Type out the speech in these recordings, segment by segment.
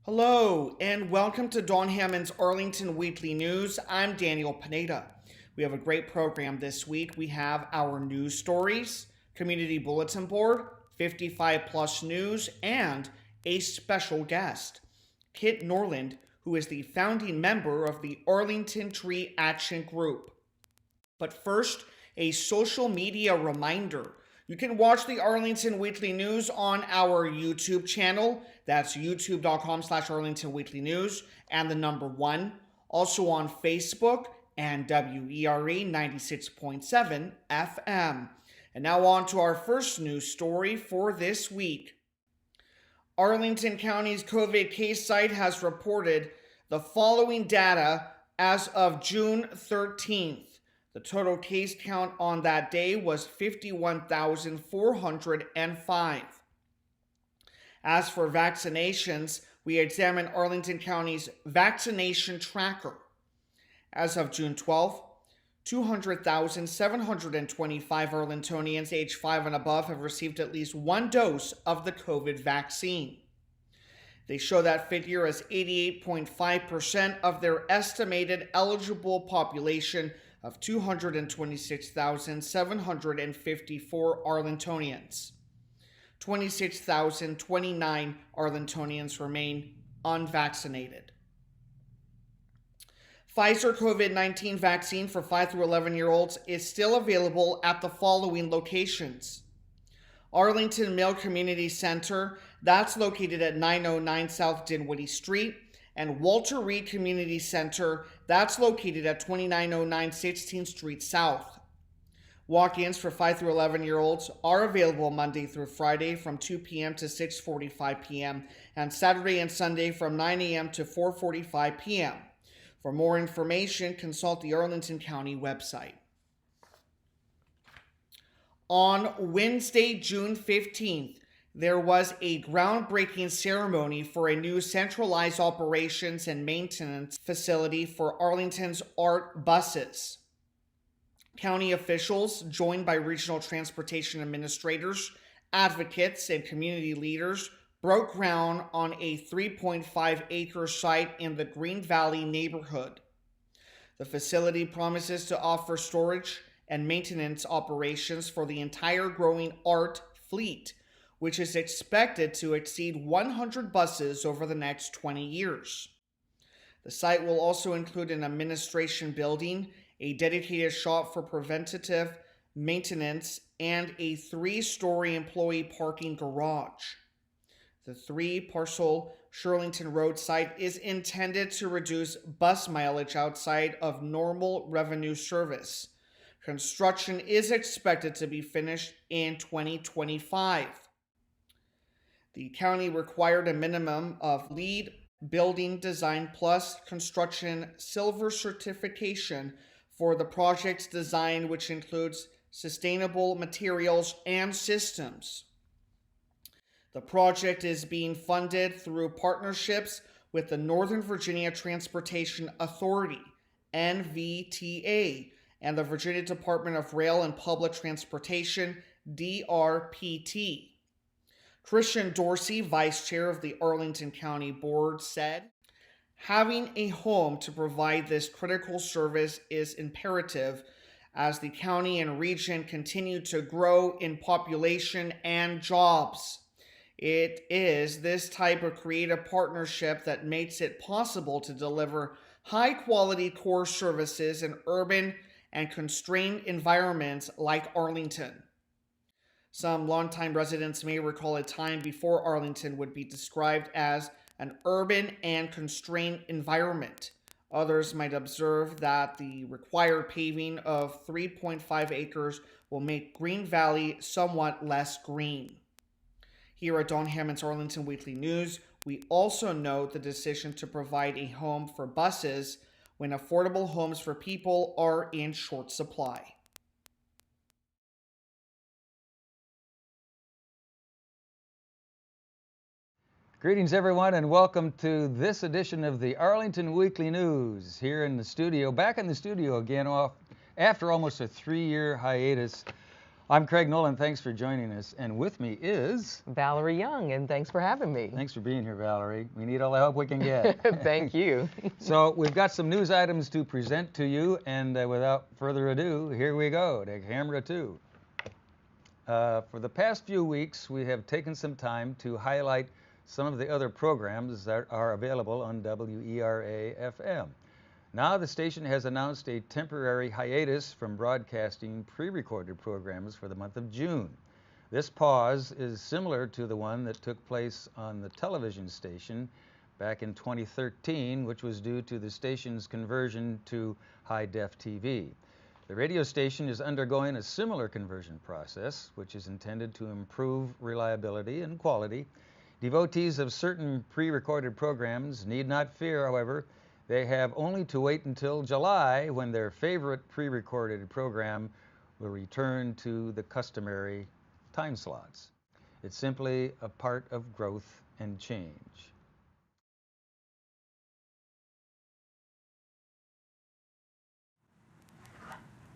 Hello, and welcome to Don Hammond's Arlington Weekly News. I'm Daniel Pineda. We have a great program this week. We have our news stories, community bulletin board, 55 plus news, and a special guest, Kit Norland, who is the founding member of the Arlington Tree Action Group. But first, a social media reminder. You can watch the Arlington Weekly News on our YouTube channel. That's youtube.com/Arlington Weekly News and the number 1. Also on Facebook and WERE 96.7 FM. And now on to our first news story for this week. Arlington County's COVID case site has reported the following data as of June 13th. The total case count on that day was 51,405. As for vaccinations, we examined Arlington County's vaccination tracker. As of June 12th, 200,725 Arlingtonians aged 5 and above have received at least one dose of the COVID vaccine. They show that figure as 88.5% of their estimated eligible population of 226,754 Arlingtonians. 26,029 Arlingtonians remain unvaccinated. Pfizer COVID-19 vaccine for 5 through 11-year-olds is still available at the following locations. Arlington Mill Community Center, that's located at 909 South Dinwiddie Street, and Walter Reed Community Center, that's located at 2909 16th Street South. Walk-ins for 5 through 11-year-olds are available Monday through Friday from 2 p.m. to 6:45 p.m. and Saturday and Sunday from 9 a.m. to 4:45 p.m. For more information, consult the Arlington County website. On Wednesday, June 15th, there was a groundbreaking ceremony for a new centralized operations and maintenance facility for Arlington's ART buses. County officials, joined by regional transportation administrators, advocates, and community leaders, broke ground on a 3.5-acre site in the Green Valley neighborhood. The facility promises to offer storage and maintenance operations for the entire growing ART fleet, which is expected to exceed 100 buses over the next 20 years. The site will also include an administration building, a dedicated shop for preventative maintenance, and a 3-story employee parking garage. The 3-parcel Shirlington Road site is intended to reduce bus mileage outside of normal revenue service. Construction is expected to be finished in 2025. The county required a minimum of LEED Building Design Plus Construction Silver certification for the project's design, which includes sustainable materials and systems. The project is being funded through partnerships with the Northern Virginia Transportation Authority, NVTA, and the Virginia Department of Rail and Public Transportation, DRPT. Christian Dorsey, vice chair of the Arlington County Board, said, "Having a home to provide this critical service is imperative as the county and region continue to grow in population and jobs. It is this type of creative partnership that makes it possible to deliver high-quality core services in urban and constrained environments like Arlington." Some longtime residents may recall a time before Arlington would be described as an urban and constrained environment. Others might observe that the required paving of 3.5 acres will make Green Valley somewhat less green. Here at Don Hammond's Arlington Weekly News, we also note the decision to provide a home for buses when affordable homes for people are in short supply. Greetings, everyone, and welcome to this edition of the Arlington Weekly News. Here in the studio, back in the studio again, after almost a 3-year hiatus. I'm Craig Nolan. Thanks for joining us. And with me is Valerie Young, and thanks for having me. Thanks for being here, Valerie. We need all the help we can get. Thank you. So we've got some news items to present to you, and without further ado, here we go to camera 2. For the past few weeks, we have taken some time to highlight some of the other programs that are available on WERA-FM. Now the station has announced a temporary hiatus from broadcasting pre-recorded programs for the month of June. This pause is similar to the one that took place on the television station back in 2013, which was due to the station's conversion to high-def TV. The radio station is undergoing a similar conversion process, which is intended to improve reliability and quality. Devotees of certain pre-recorded programs need not fear, however. They have only to wait until July when their favorite pre-recorded program will return to the customary time slots. It's simply a part of growth and change.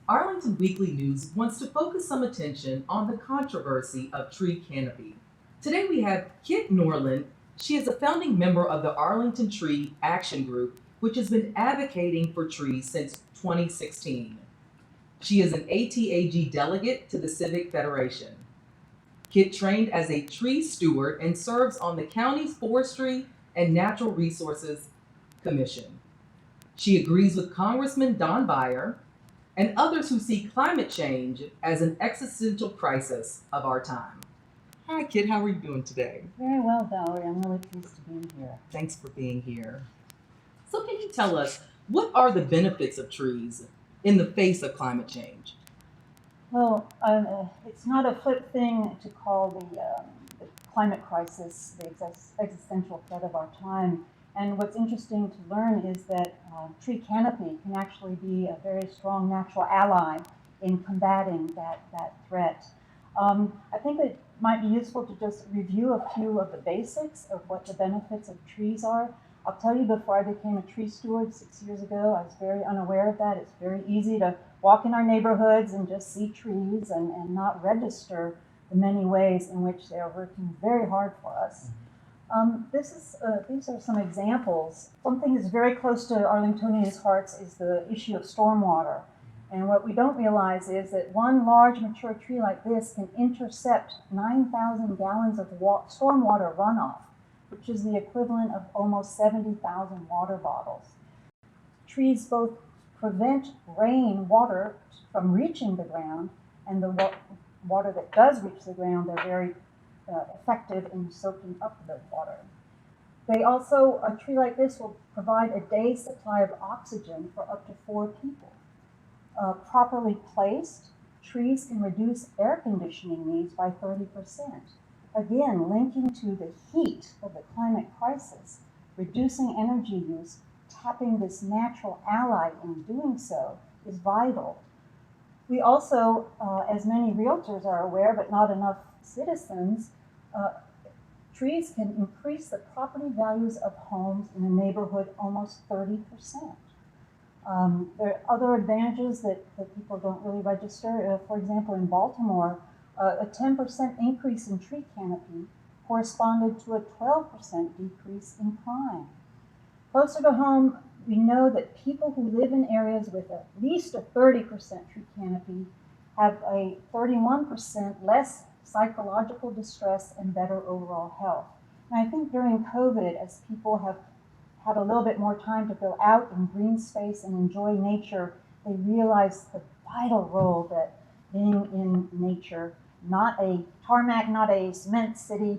Arlington Weekly News wants to focus some attention on the controversy of tree canopy. Today we have Kit Norland. She is a founding member of the Arlington Tree Action Group, which has been advocating for trees since 2016. She is an ATAG delegate to the Civic Federation. Kit trained as a tree steward and serves on the county's Forestry and Natural Resources Commission. She agrees with Congressman Don Beyer and others who see climate change as an existential crisis of our time. Hi, Kit. How are you doing today? Very well, Valerie. I'm really pleased to be here. Thanks for being here. So can you tell us, what are the benefits of trees in the face of climate change? Well, it's not a flip thing to call the climate crisis the existential threat of our time. And what's interesting to learn is that tree canopy can actually be a very strong natural ally in combating that threat. I think it might be useful to just review a few of the basics of what the benefits of trees are. I'll tell you, before I became a tree steward 6 years ago, I was very unaware of that. It's very easy to walk in our neighborhoods and just see trees and not register the many ways in which they are working very hard for us. These are some examples. Something that's very close to Arlingtonians' hearts is the issue of stormwater. And what we don't realize is that one large mature tree like this can intercept 9,000 gallons of stormwater runoff, which is the equivalent of almost 70,000 water bottles. Trees both prevent rainwater from reaching the ground, and the water that does reach the ground, they're very effective in soaking up the water. They also, a tree like this will provide a day's supply of oxygen for up to 4 people. Properly placed, trees can reduce air conditioning needs by 30%. Again, linking to the heat of the climate crisis, reducing energy use, tapping this natural ally in doing so is vital. We also, as many realtors are aware, but not enough citizens, trees can increase the property values of homes in a neighborhood almost 30%. There are other advantages that people don't really register. For example, in Baltimore, a 10% increase in tree canopy corresponded to a 12% decrease in crime. Closer to home, we know that people who live in areas with at least a 30% tree canopy have a 31% less psychological distress and better overall health. And I think during COVID, as people have had a little bit more time to go out in green space and enjoy nature, they realize the vital role that being in nature, not a tarmac, not a cement city,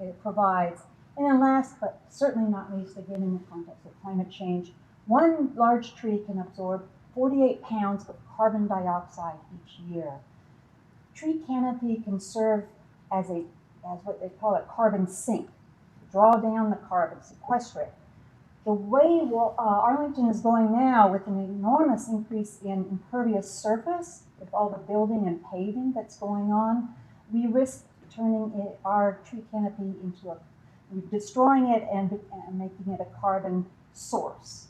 it provides. And then last, but certainly not least, again in the context of climate change, one large tree can absorb 48 pounds of carbon dioxide each year. Tree canopy can serve as what they call a carbon sink, draw down the carbon, sequester it. The way Arlington is going now, with an enormous increase in impervious surface, with all the building and paving that's going on, we risk turning our tree canopy into destroying it and making it a carbon source.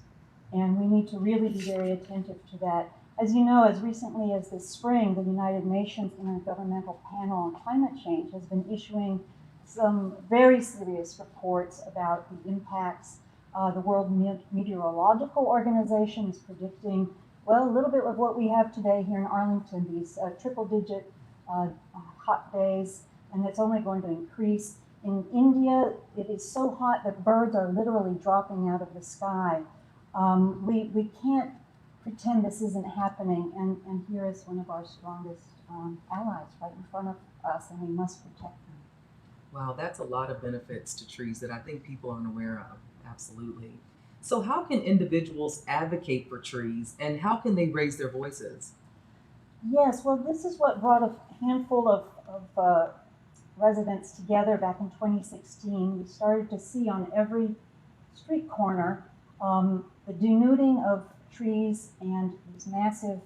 And we need to really be very attentive to that. As you know, as recently as this spring, the United Nations Intergovernmental Panel on Climate Change has been issuing some very serious reports about the impacts. The World Meteorological Organization is predicting, well, a little bit of what we have today here in Arlington, these triple-digit hot days, and it's only going to increase. In India, it is so hot that birds are literally dropping out of the sky. We can't pretend this isn't happening, and here is one of our strongest allies right in front of us, and we must protect them. Wow, that's a lot of benefits to trees that I think people aren't aware of. Absolutely. So, how can individuals advocate for trees, and how can they raise their voices? Yes, well, this is what brought a handful of residents together back in 2016. We started to see on every street corner the denuding of trees and these massive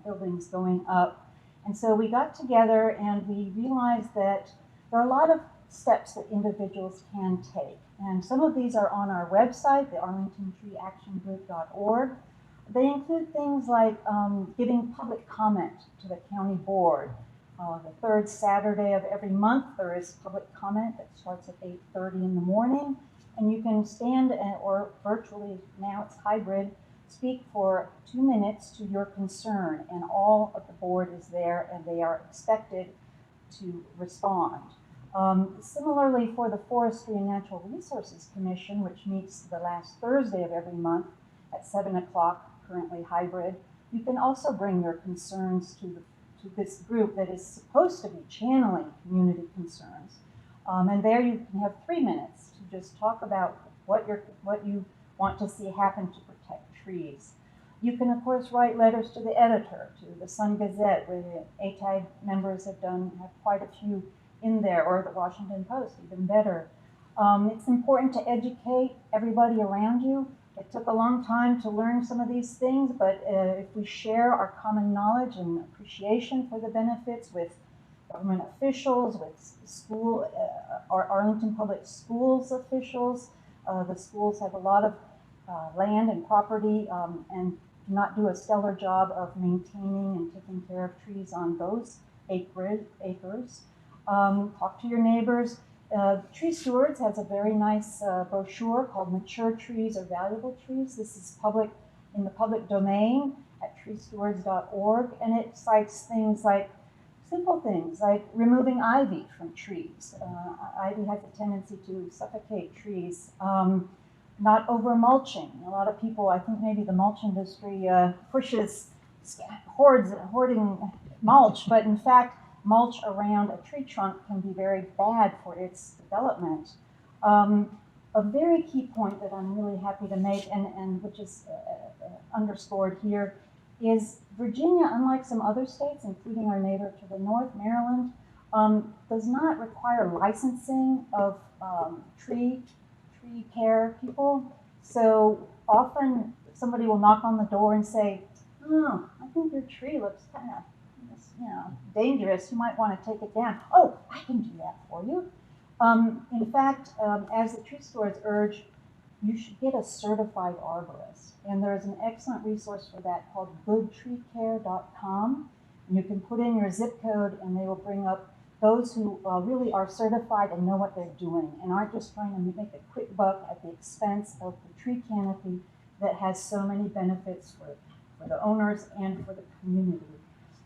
buildings going up. And so we got together and we realized that there are a lot of steps that individuals can take. And some of these are on our website, the arlingtontreeactiongroup.org. They include things like giving public comment to the county board. The third Saturday of every month, there is public comment that starts at 8:30 in the morning. And you can stand or virtually, now it's hybrid, speak for 2 minutes to your concern. And all of the board is there and they are expected to respond. Similarly, for the Forestry and Natural Resources Commission, which meets the last Thursday of every month at 7 o'clock, currently hybrid, you can also bring your concerns to this group that is supposed to be channeling community concerns. And there you can have 3 minutes to just talk about what you want to see happen to protect trees. You can, of course, write letters to the editor, to the Sun Gazette, where the ATAG members have quite a few in there, or the Washington Post, even better. It's important to educate everybody around you. It took a long time to learn some of these things, but if we share our common knowledge and appreciation for the benefits with government officials, with school, our Arlington Public Schools officials, the schools have a lot of land and property and do not do a stellar job of maintaining and taking care of trees on those acres. Talk to your neighbors. Tree Stewards has a very nice brochure called Mature Trees or Valuable Trees. This is in the public domain at treestewards.org, and it cites things like simple things like removing ivy from trees. Ivy has a tendency to suffocate trees. Not over mulching. A lot of people, I think maybe the mulch industry pushes hoarding mulch, but in fact, mulch around a tree trunk can be very bad for its development. A very key point that I'm really happy to make, and which is underscored here, is Virginia, unlike some other states, including our neighbor to the north, Maryland, does not require licensing of tree care people. So often somebody will knock on the door and say, "Oh, I think your tree looks kind of, dangerous. You might want to take it down." "Oh, I can do that for you." In fact, as the tree stewards urge, you should get a certified arborist. And there's an excellent resource for that called goodtreecare.com. And you can put in your zip code and they will bring up those who really are certified and know what they're doing and aren't just trying to make a quick buck at the expense of the tree canopy that has so many benefits for the owners and for the community.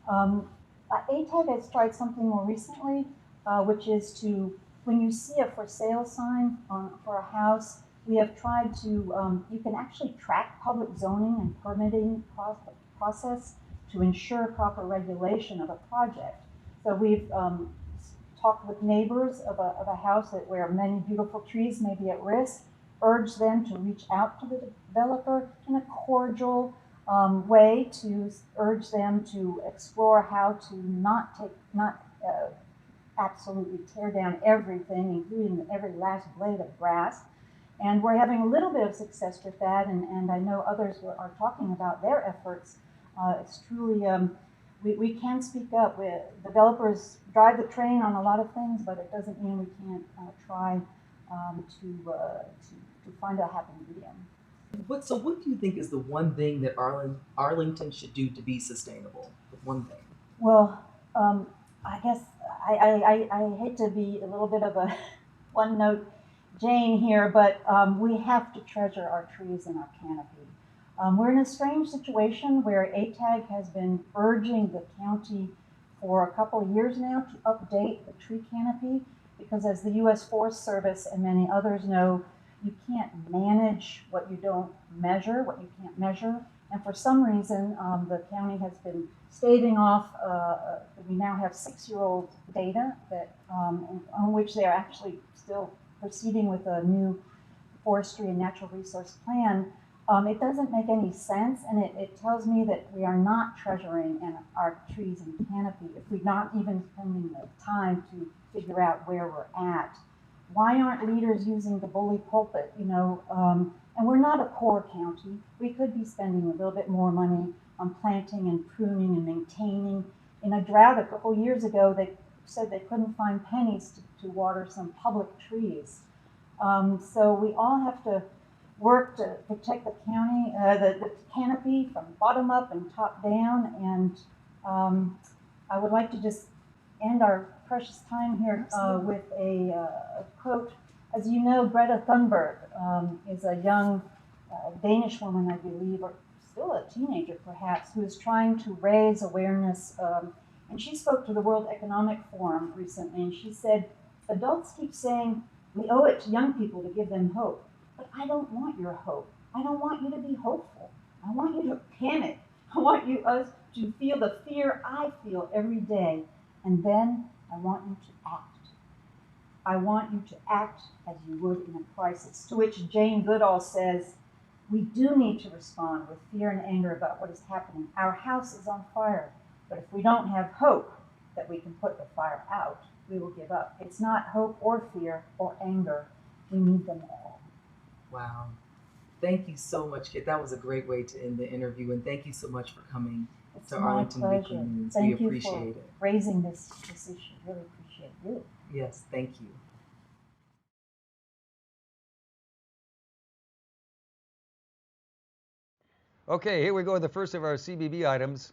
ATAG has tried something more recently, which is to, when you see a for sale sign for a house, we have tried to, you can actually track public zoning and permitting process to ensure proper regulation of a project. So we've talked with neighbors of a house where many beautiful trees may be at risk, urge them to reach out to the developer in a cordial way, to urge them to explore how to not absolutely tear down everything, including every last blade of grass. And we're having a little bit of success with that, and I know others are talking about their efforts. It's truly, we can speak up. Developers drive the train on a lot of things, but it doesn't mean we can't try to find a happy medium. What do you think is the one thing that Arlington should do to be sustainable? The one thing. Well, I guess I hate to be a little bit of a one note Jane here, but we have to treasure our trees and our canopy. We're in a strange situation where ATAG has been urging the county for a couple of years now to update the tree canopy because, as the U.S. Forest Service and many others know, you can't manage what you don't measure, what you can't measure. And for some reason, the county has been staving off. We now have 6-year-old data that on which they are actually still proceeding with a new forestry and natural resource plan. It doesn't make any sense, and it tells me that we are not treasuring our trees and canopy if we're not even spending the time to figure out where we're at. Why aren't leaders using the bully pulpit? And we're not a poor county. We could be spending a little bit more money on planting and pruning and maintaining. In a drought a couple years ago, they said they couldn't find pennies to water some public trees. So we all have to work to protect the county, the canopy from bottom up and top down. And I would like to just end our precious time here with a quote. As you know, Greta Thunberg is a young Danish woman, I believe, or still a teenager perhaps, who is trying to raise awareness. And she spoke to the World Economic Forum recently, and she said, adults keep saying we owe it to young people to give them hope. But I don't want your hope. I don't want you to be hopeful. I want you to panic. I want us to feel the fear I feel every day. And then I want you to act. I want you to act as you would in a crisis. To which Jane Goodall says, we do need to respond with fear and anger about what is happening. Our house is on fire. But if we don't have hope that we can put the fire out, we will give up. It's not hope or fear or anger. We need them all. Wow. Thank you so much, Kit. That was a great way to end the interview, and thank you so much for coming to Arlington Weekly News. Thank we you appreciate for it. raising this issue. Really appreciate you. Yes, thank you. Okay, here we go with the first of our CBB items.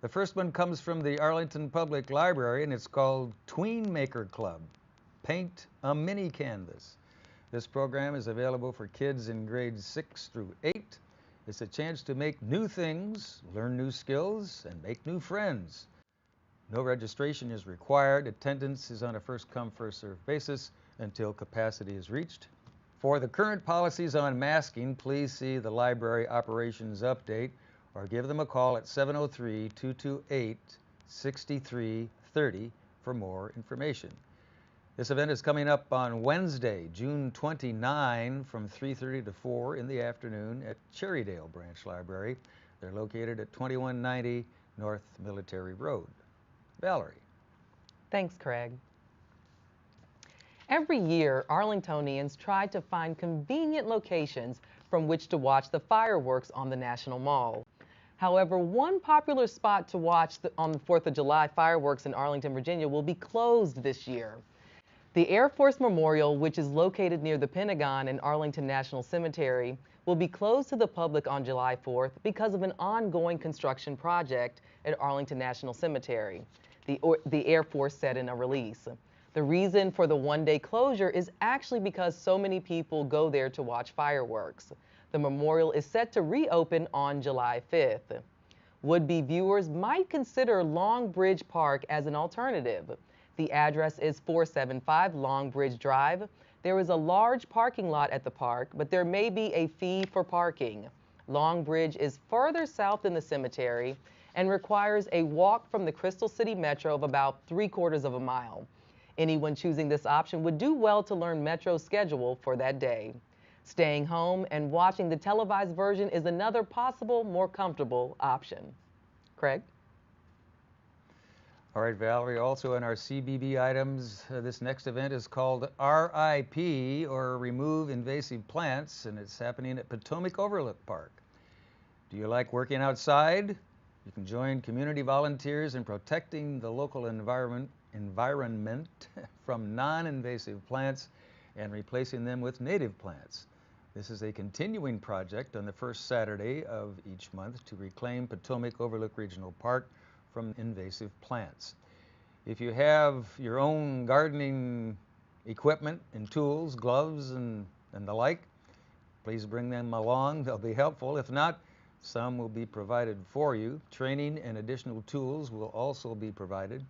The first one comes from the Arlington Public Library, and it's called Tween Maker Club. Paint a mini canvas. This program is available for kids in grades 6 through 8. It's a chance to make new things, learn new skills, and make new friends. No registration is required. Attendance is on a first-come, first-served basis until capacity is reached. For the current policies on masking, please see the library operations update or give them a call at 703-228-6330 for more information. This event is coming up on Wednesday, June 29 from 3:30 to 4 in the afternoon at Cherrydale Branch Library. They're located at 2190 North Military Road. Valerie. Thanks, Craig. Every year, Arlingtonians try to find convenient locations from which to watch the fireworks on the National Mall. However, one popular spot to watch on the 4th of July fireworks in Arlington, Virginia will be closed this year. The Air Force Memorial, which is located near the Pentagon and Arlington National Cemetery, will be closed to the public on July 4th because of an ongoing construction project at Arlington National Cemetery, the Air Force said in a release. The reason for the one-day closure is actually because so many people go there to watch fireworks. The memorial is set to reopen on July 5th. Would-be viewers might consider Long Bridge Park as an alternative. The address is 475 Long Bridge Drive. There is a large parking lot at the park, but there may be a fee for parking. Long Bridge is further south than the cemetery and requires a walk from the Crystal City Metro of about 3/4 of a mile. Anyone choosing this option would do well to learn Metro's schedule for that day. Staying home and watching the televised version is another possible, more comfortable option. Craig? All right, Valerie, also in our CBB items, this next event is called RIP, or Remove Invasive Plants, and it's happening at Potomac Overlook Park. Do you like working outside? You can join community volunteers in protecting the local environment from non-invasive plants and replacing them with native plants. This is a continuing project on the first Saturday of each month to reclaim Potomac Overlook Regional Park from invasive plants. If you have your own gardening equipment and tools, gloves and the like, please bring them along. They'll be helpful. If not, some will be provided for you. Training and additional tools will also be provided.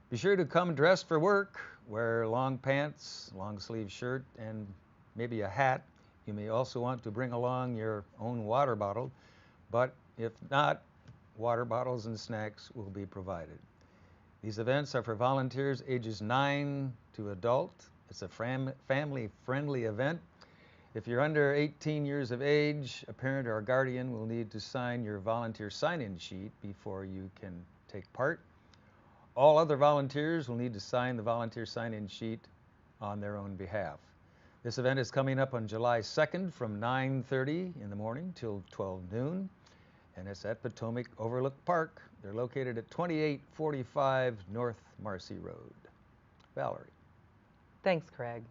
Be sure to come dressed for work. Wear long pants, long sleeve shirt, and maybe a hat. You may also want to bring along your own water bottle, but if not, water bottles and snacks will be provided. These events are for volunteers ages 9 to adult. It's a family-friendly event. If you're under 18 years of age, a parent or a guardian will need to sign your volunteer sign-in sheet before you can take part. All other volunteers will need to sign the volunteer sign-in sheet on their own behalf. This event is coming up on July 2nd from 9:30 in the morning till 12 noon, and it's at Potomac Overlook Park. They're located at 2845 North Marcy Road. Valerie. Thanks, Craig.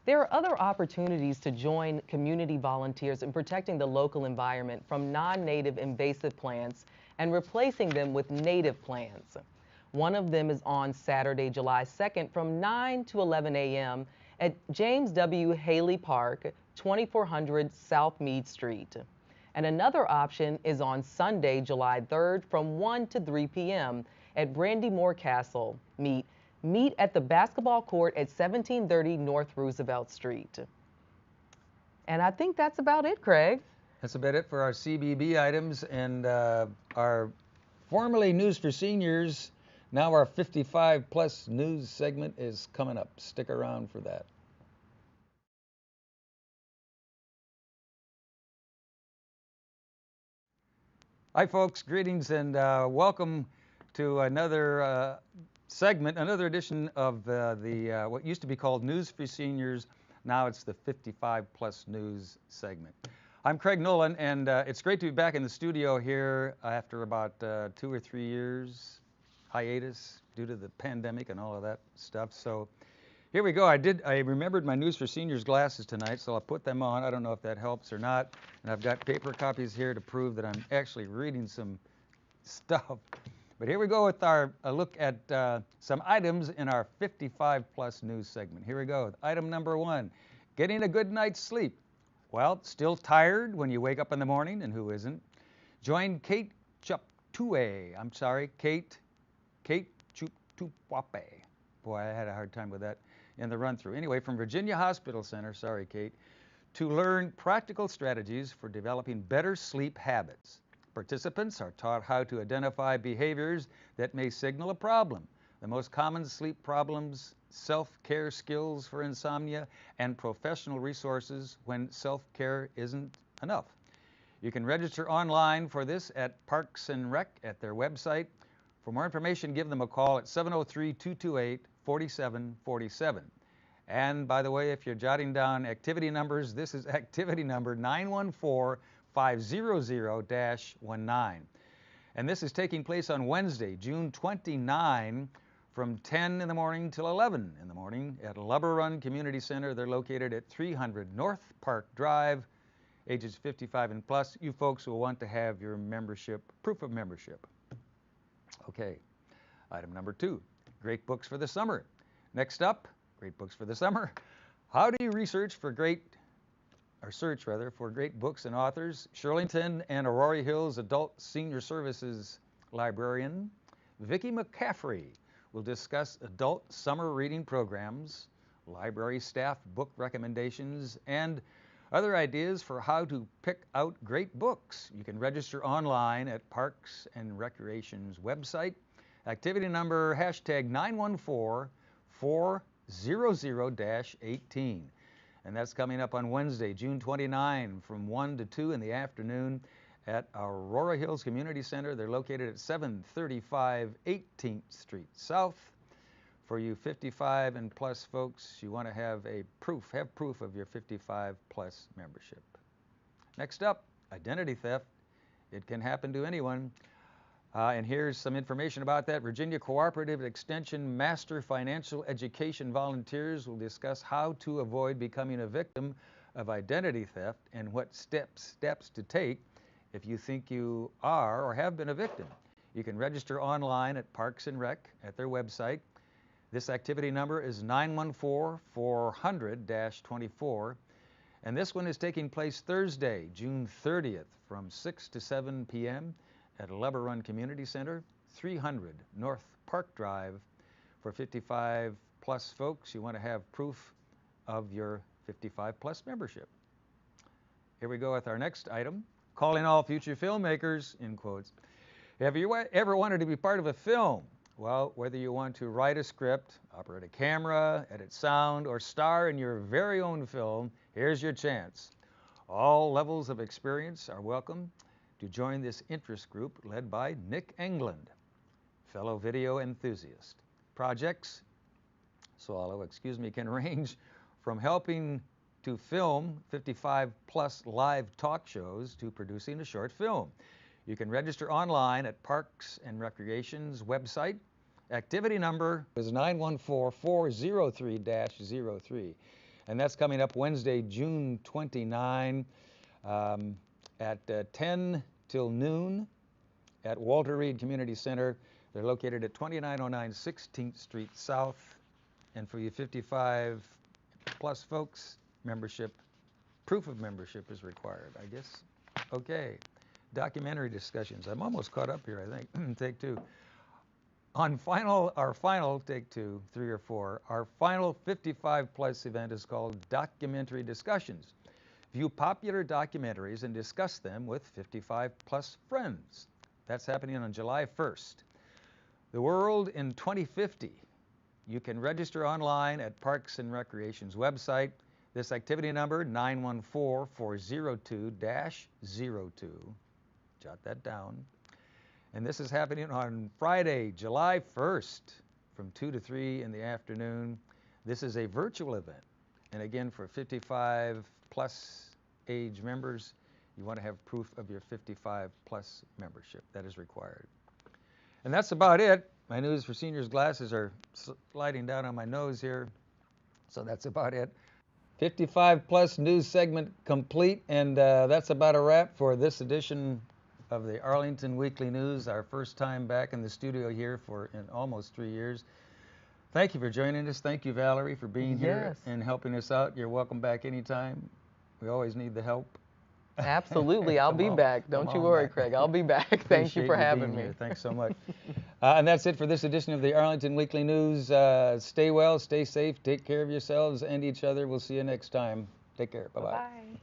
There are other opportunities to join community volunteers in protecting the local environment from non-native invasive plants and replacing them with native plants. One of them is on Saturday, July 2nd from 9 to 11 a.m. at James W. Haley Park, 2400 South Meade Street. And another option is on Sunday, July 3rd from 1 to 3 p.m. at Brandymore Castle. Meet at the basketball court at 1730 North Roosevelt Street. And I think that's about it, Craig. That's about it for our CBB items, and our formerly News for Seniors, now our 55 plus news segment is coming up. Stick around for that. Hi folks, greetings and welcome to another segment, another edition of what used to be called News for Seniors. Now it's the 55 plus news segment. I'm Craig Nolan, and it's great to be back in the studio here after about 2 or 3 years hiatus due to the pandemic and all of that stuff. So here we go. I remembered my News for Seniors glasses tonight, so I'll put them on. I don't know if that helps or not. And I've got paper copies here to prove that I'm actually reading some stuff. But here we go with a look at some items in our 55 plus news segment. Here we go. Item number 1, getting a good night's sleep. Well, still tired when you wake up in the morning, and who isn't? Join Kate Chuptue. Kate Chuptue. Boy, I had a hard time with that in the run-through. Anyway, from Virginia Hospital Center, sorry, Kate, to learn practical strategies for developing better sleep habits. Participants are taught how to identify behaviors that may signal a problem, the most common sleep problems, self-care skills for insomnia, and professional resources when self-care isn't enough. You can register online for this at Parks and Rec at their website. For more information, give them a call at 703-228-4747. And by the way, if you're jotting down activity numbers, this is activity number 914-500-19. And this is taking place on Wednesday, June 29, from 10 in the morning till 11 in the morning at Lubber Run Community Center. They're located at 300 North Park Drive. Ages 55 and plus. You folks will want to have your membership, proof of membership. Okay, item number 2, great books for the summer. Next up, great books for the summer. How do you search for great books and authors? Shirlington and Aurora Hills Adult Senior Services librarian Vicki McCaffrey will discuss adult summer reading programs, library staff book recommendations, and other ideas for how to pick out great books. You can register online at Parks and Recreation's website. Activity number #914-400-18. And that's coming up on Wednesday, June 29 from 1 to 2 in the afternoon at Aurora Hills Community Center. They're located at 735 18th Street South. For you 55 and plus folks, you want to have proof of your 55 plus membership. Next up, identity theft. It can happen to anyone. And here's some information about that. Virginia Cooperative Extension Master Financial Education volunteers will discuss how to avoid becoming a victim of identity theft and what steps to take if you think you are or have been a victim. You can register online at Parks and Rec at their website. This activity number is 914-400-24, and this one is taking place Thursday, June 30th from 6 to 7 p.m. at Lubber Run Community Center, 300 North Park Drive. For 55 plus folks, you want to have proof of your 55 plus membership. Here we go with our next item. Calling all future filmmakers, in quotes. Have you ever wanted to be part of a film? Well, whether you want to write a script, operate a camera, edit sound, or star in your very own film, here's your chance. All levels of experience are welcome to join this interest group led by Nick England, fellow video enthusiast. Projects, can range from helping to film 55 plus live talk shows to producing a short film. You can register online at Parks and Recreation's website. Activity number is 914-403-03. And that's coming up Wednesday, June 29 at 10 till noon at Walter Reed Community Center. They're located at 2909 16th Street South. And for you 55 plus folks, proof of membership is required, I guess. Okay, documentary discussions. I'm almost caught up here, I think. Take two. Our final, take two, 3 or 4, our final 55 plus event is called Documentary Discussions. View popular documentaries and discuss them with 55 plus friends. That's happening on July 1st. The World in 2050. You can register online at Parks and Recreation's website. This activity number, 914-402-02. Jot that down. And this is happening on Friday, July 1st from 2 to 3 in the afternoon. This is a virtual event. And again, for 55 plus age members, you want to have proof of your 55 plus membership. That is required. And that's about it. My News for Seniors glasses are sliding down on my nose here. So that's about it. 55 plus news segment complete, and that's about a wrap for this edition of the Arlington Weekly News, our first time back in the studio here in almost 3 years. Thank you for joining us. Thank you, Valerie, for being here and helping us out. You're welcome back anytime. We always need the help. Absolutely. I'll be back. Don't you worry, Craig. I'll be back. Thank you for having me. Here. Thanks so much. And that's it for this edition of the Arlington Weekly News. Stay well, stay safe, take care of yourselves and each other. We'll see you next time. Take care. Bye-bye. Bye.